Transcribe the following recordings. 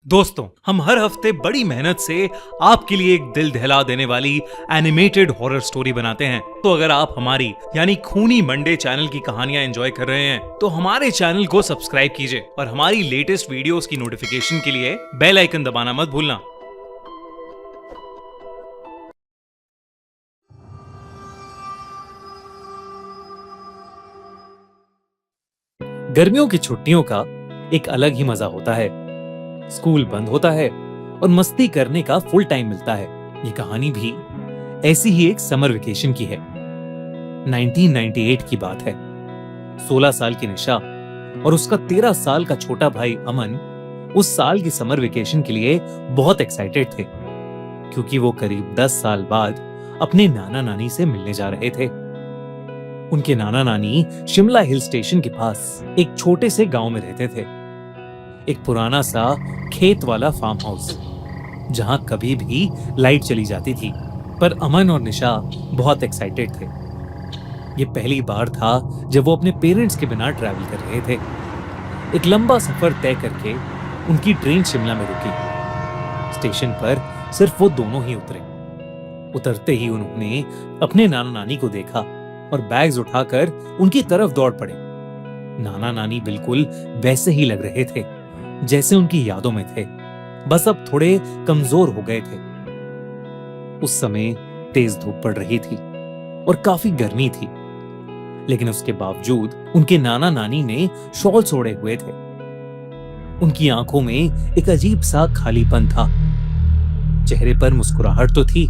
दोस्तों, हम हर हफ्ते बड़ी मेहनत से आपके लिए एक दिल दहला देने वाली एनिमेटेड हॉरर स्टोरी बनाते हैं। तो अगर आप हमारी यानी खूनी मंडे चैनल की कहानियां एंजॉय कर रहे हैं तो हमारे चैनल को सब्सक्राइब कीजिए और हमारी लेटेस्ट वीडियोस की नोटिफिकेशन के लिए बेल आइकन दबाना मत भूलना। गर्मियों की छुट्टियों का एक अलग ही मजा होता है। स्कूल बंद होता है और मस्ती करने का फुल टाइम मिलता है। ये कहानी भी ऐसी ही एक समर वेकेशन की है। 1998 की बात है। 16 साल की निशा और उसका 13 साल का छोटा भाई अमन उस साल की समर वेकेशन के लिए बहुत एक्साइटेड थे, क्योंकि वो करीब 10 साल बाद अपने नाना नानी से मिलने जा रहे थे। उनके नाना नानी शिमला हिल स्टेशन के पास एक छोटे से गांव में रहते थे। एक पुराना सा खेत वाला फार्म हाउस, जहां कभी भी लाइट चली जाती थी। पर अमन और निशा बहुत एक्साइटेड थे। ये पहली बार था जब वो अपने पेरेंट्स के बिना ट्रैवल कर रहे थे। एक लंबा सफर तय करके उनकी ट्रेन शिमला में रुकी। स्टेशन पर सिर्फ वो दोनों ही उतरे। उतरते ही उन्होंने अपने नाना नानी को देखा और बैग्स उठाकर उनकी तरफ दौड़ पड़े। नाना नानी बिल्कुल वैसे ही लग रहे थे जैसे उनकी यादों में थे, बस अब थोड़े कमजोर हो गए थे। उस समय तेज धूप पड़ रही थी और काफी गर्मी थी, लेकिन उसके बावजूद उनके नाना नानी ने शॉल ओढ़े हुए थे। उनकी आंखों में एक अजीब सा खालीपन था। चेहरे पर मुस्कुराहट तो थी,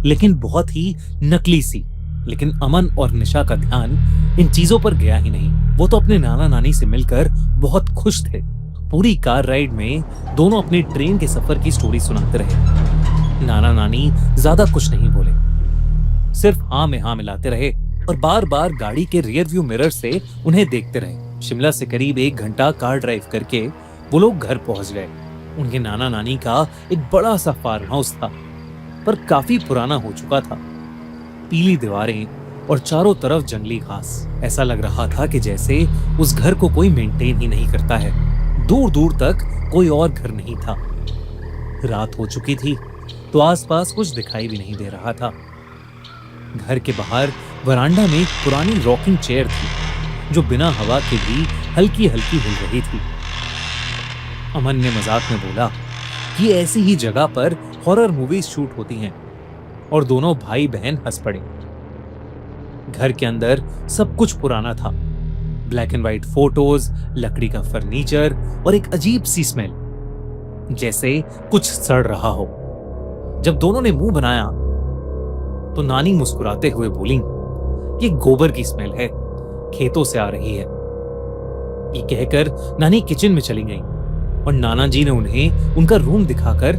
लेकिन बहुत ही नकली सी। लेकिन अमन और निशा का ध्यान इन चीजों पर गया ही नहीं। वो तो अपने नाना नानी से मिलकर बहुत खुश थे। पूरी कार राइड में दोनों अपनी ट्रेन के सफर की स्टोरी सुनाते रहे। नाना नानी ज्यादा कुछ नहीं बोले, सिर्फ हाँ में हाँ मिलाते रहे और बार बार गाड़ी के रियर व्यू मिरर से उन्हें देखते रहे। शिमला से करीब 1 घंटा कार ड्राइव करके वो लोग घर पहुंच गए। उनके नाना नानी का एक बड़ा सा फार्म हाउस था, पर काफी पुराना हो चुका था। पीली दीवारें और चारों तरफ जंगली घास। ऐसा लग रहा था कि जैसे उस घर को कोई मेंटेन ही नहीं करता है। दूर दूर तक कोई और घर नहीं था। रात हो चुकी थी तो आसपास कुछ दिखाई भी नहीं दे रहा था। घर के बाहर वरांडा में एक पुरानी रॉकिंग चेयर थी, जो बिना हवा के भी हल्की हल्की हिल रही थी। अमन ने मजाक में बोला कि ऐसी ही जगह पर हॉरर मूवीज शूट होती हैं, और दोनों भाई बहन हंस पड़े। घर के अंदर सब कुछ पुराना था। ब्लैक एंड व्हाइट फोटोज, लकड़ी का फर्नीचर और एक अजीब सी स्मेल, जैसे कुछ सड़ रहा हो। जब दोनों ने मुंह बनाया तो नानी मुस्कुराते हुए बोली, ये गोबर की स्मेल है, खेतों से आ रही है। ये कहकर नानी किचन में चली गई और नाना जी ने उन्हें उनका रूम दिखाकर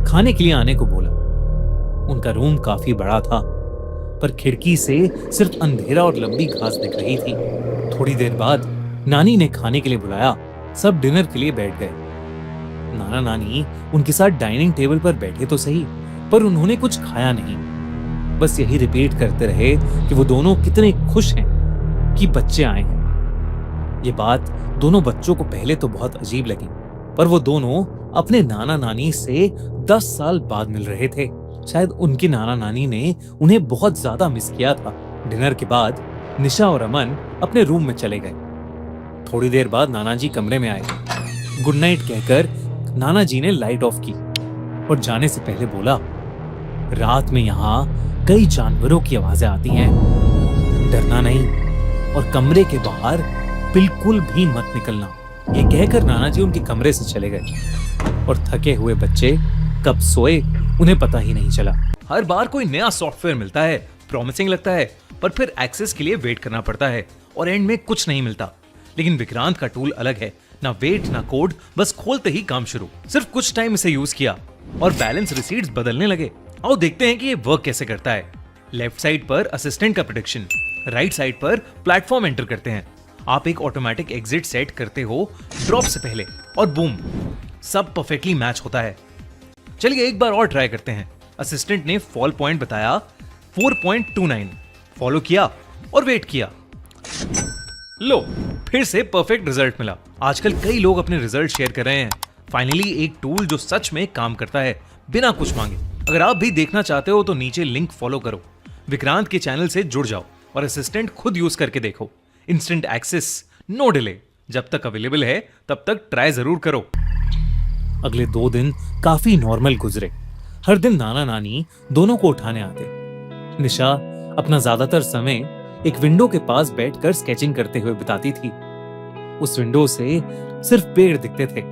खाने के लिए आने को बोला। उनका रूम काफी बड़ा था, पर खिड़की से सिर्फ अंधेरा और लंबी घास दिख रही थी। थोड़ी देर बाद नानी ने खाने के लिए बुलाया। सब डिनर के लिए बैठ गए। नाना नानी उनके साथ डाइनिंग टेबल पर बैठे तो सही, पर उन्होंने कुछ खाया नहीं। बस यही रिपीट करते रहे कि वो दोनों कितने खुश हैं कि बच्चे आए हैं। ये बात दोनों बच्चों को पहले तो बहुत अजीब लगी, पर वो दोनों अपने नाना नानी से 10 साल बाद मिल रहे थे। शायद उनके नाना नानी ने उन्हें बहुत ज्यादा मिस किया था। डिनर के बाद निशा और अमन अपने रूम में चले गए। थोड़ी देर बाद नाना जी कमरे में आए। गुड नाइट कहकर नाना जी ने लाइट ऑफ की और जाने से पहले बोला, रात में यहाँ कई जानवरों की आवाजें आती हैं, डरना नहीं और कमरे के बाहर बिल्कुल भी मत निकलना। ये कहकर नाना जी उनके कमरे से चले गए और थके हुए बच्चे कब सोए उन्हें पता ही नहीं चला। हर बार कोई नया सॉफ्टवेयर मिलता है, प्रॉमिसिंग लगता है, पर फिर एक्सेस के लिए वेट करना पड़ता है और एंड में कुछ नहीं मिलता। लेकिन विक्रांत का टूल अलग है, ना वेट ना कोड, बस खोलते ही काम शुरू। सिर्फ कुछ टाइम इसे यूज किया और बैलेंस रिसीट्स बदलने लगे। आओ देखते हैं कि ये वर्क कैसे करता है। लेफ्ट साइड पर असिस्टेंट का प्रेडिक्शन, राइट साइड पर प्लेटफॉर्म एंटर करते हैं। आप एक ऑटोमेटिक एग्जिट सेट करते हो ड्रॉप से पहले और बूम, सब परफेक्टली मैच होता है। चलिए एक बार और ट्राई करते हैं। असिस्टेंट ने फॉल पॉइंट बताया 4.29, फॉलो किया और वेट किया। लो, फिर से परफेक्ट रिजल्ट मिला। आजकल कई लोग अपने रिजल्ट शेयर कर रहे हैं, फाइनली एक टूल जो सच में काम करता है बिना कुछ मांगे। अगर आप भी देखना चाहते हो तो नीचे लिंक फॉलो करो, विक्रांत के चैनल से जुड़ जाओ और असिस्टेंट खुद यूज करके देखो। Instant access, no delay. जब तक अवेलेबल है तब तक ट्राई जरूर करो। अगले 2 दिन काफी नॉर्मल गुजरे। हर दिन नाना नानी दोनों को उठाने आते। निशा अपना ज्यादातर समय एक विंडो के पास बैठकर स्केचिंग करते हुए बिताती थी। उस विंडो से सिर्फ पेड़ दिखते थे,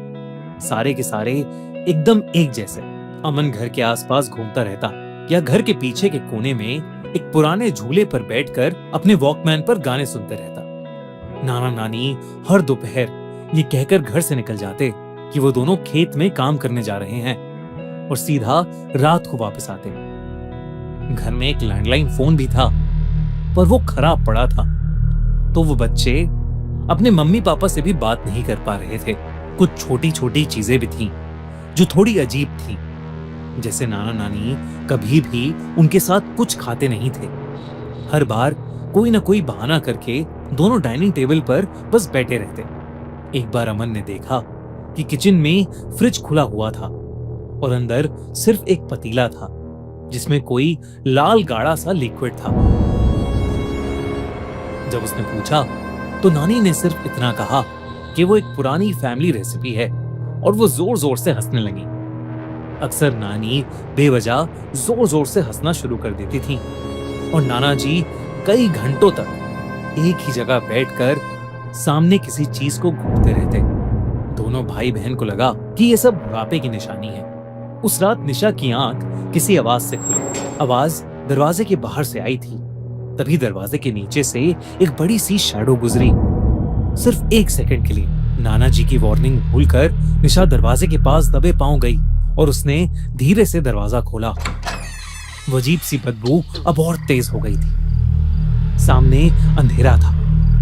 सारे के सारे एकदम एक जैसे। अमन घर के आसपास घूमता रहता या घर के पीछे के कोने में एक पुराने झूले पर बैठकर अपने वॉकमैन पर गाने सुनते रहता। नाना नानी हर दोपहर ये कहकर घर से निकल जाते कि वो दोनों खेत में काम करने जा रहे हैं और सीधा रात को वापस आते। घर में एक लैंडलाइन फोन भी था, पर वो खराब पड़ा था, तो वो बच्चे अपने मम्मी पापा से भी बात नहीं कर पा रहे थे। कुछ छोटी छोटी चीजें भी थीं जो थोड़ी अजीब थी, जैसे नाना नानी कभी भी उनके साथ कुछ खाते नहीं थे। हर बार कोई ना कोई बहाना करके दोनों डाइनिंग टेबल पर बस बैठे रहते। एक बार अमन ने देखा कि किचन में फ्रिज खुला हुआ था और अंदर सिर्फ एक पतीला था जिसमें कोई लाल गाढ़ा सा लिक्विड था। जब उसने पूछा तो नानी ने सिर्फ इतना कहा कि वो एक पुरानी फैमिली रेसिपी है और वो जोर जोर से हंसने लगी। अक्सर नानी बेवजह जोर जोर से हंसना शुरू कर देती थी और नाना जी कई घंटों तक एक ही जगह बैठकर सामने किसी चीज को घूरते रहते। दोनों भाई बहन को लगा कि ये सब बुढ़ापे की निशानी है। उस रात निशा की आंख किसी आवाज से खुली। आवाज दरवाजे के बाहर से आई थी। तभी दरवाजे के नीचे से एक बड़ी सी शैडो गुजरी, सिर्फ 1 सेकंड के लिए। नाना जी की वार्निंग भूलकर निशा दरवाजे के पास दबे पांव गई और उसने धीरे से दरवाजा खोला। वो अजीब सी बदबू अब और तेज हो गई थी। सामने अंधेरा था,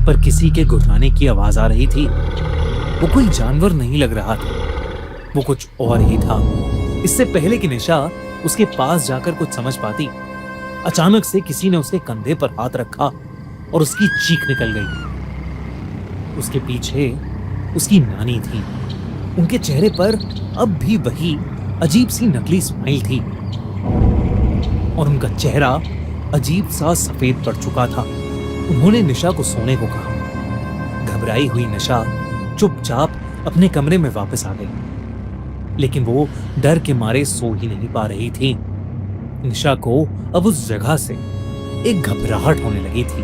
पर किसी के गुर्राने की आवाज आ रही थी। वो कोई जानवर नहीं लग रहा था, वो कुछ और ही था। इससे पहले कि निशा उसके पास जाकर कुछ समझ पाती, अचानक से किसी ने उसके कंधे पर हाथ रखा और उसकी चीख निकल गई। उसके पीछे उसकी नानी थी। उनके चेहरे पर अब भी वही अजीब सी नकली स्माइल थी और उनका चेहरा अजीब सा सफेद पड़ चुका था। उन्होंने निशा को सोने को कहा। घबराई हुई निशा चुपचाप अपने कमरे में वापस आ गई, लेकिन वो डर के मारे सो ही नहीं पा रही थी। निशा को अब उस जगह से एक घबराहट होने लगी थी।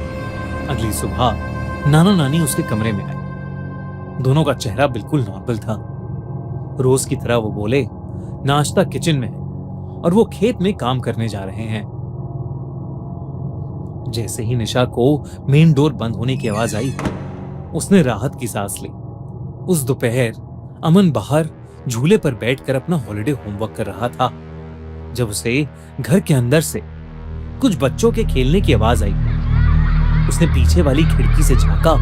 अगली सुबह नाना नानी उसके कमरे में आए। दोनों का चेहरा बिल्कुल नॉर्मल था। रोज की तरह वो बोले, नाश्ता किचन में है और वो खेत में काम करने जा रहे हैं। जैसे ही निशा को मेन डोर बंद होने की आवाज आई, उसने राहत की सांस ली। उस दोपहर अमन बाहर झूले पर बैठकर अपना हॉलिडे होमवर्क कर रहा था जब उसे घर के अंदर से कुछ बच्चों के खेलने की आवाज आई। उसने पीछे वाली खिड़की से झांका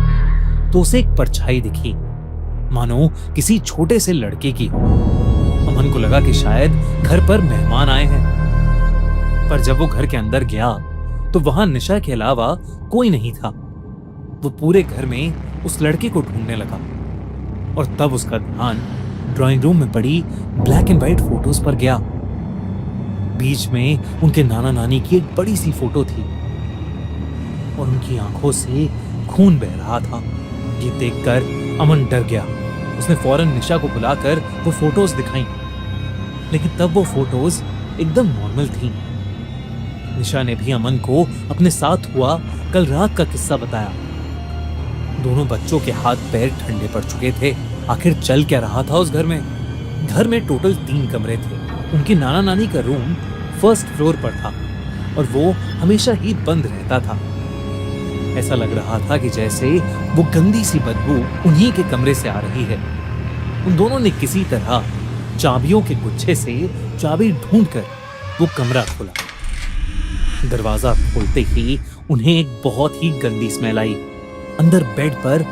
तो उसे एक परछाई दिखी, मानो किसी छोटे से लड़के की हो। अमन को लगा कि शायद घर पर मेहमान आए हैं, पर जब वो घर के अंदर गया तो वहां निशा के अलावा कोई नहीं था। वो पूरे घर में उस लड़के को ढूंढने लगा और तब उसका ध्यान ड्राइंग रूम में पड़ी ब्लैक एंड व्हाइट फोटोज पर गया। बीच में उनके नाना नानी की एक बड़ी सी फोटो थी और उनकी आंखों से खून बह रहा था। ये देखकर अमन डर गया। उसने फौरन निशा को बुलाकर वो फोटोज दिखाई, लेकिन तब वो फोटोज एकदम नॉर्मल थीं। निशा ने भी अमन को अपने साथ हुआ कल रात का किस्सा बताया। दोनों बच्चों के हाथ पैर ठंडे पड़ चुके थे। आखिर चल क्या रहा था उस घर में? घर में टोटल 3 कमरे थे। उनके नाना नानी का रूम फर्स्ट फ्लोर पर था और वो हमेशा ही बंद रहता था। ऐसा लग रहा था कि जैसे वो गंदी सी बदबू उन्हीं के कमरे से आ रही है। उन दोनों ने किसी तरह चाबियों के गुच्छे से चाबी ढूंढकर वो कमरा खोला। दरवाजा खोलते ही उन्हें एक बहुत ही गंदी स्मेल आई। अंदर बेड पर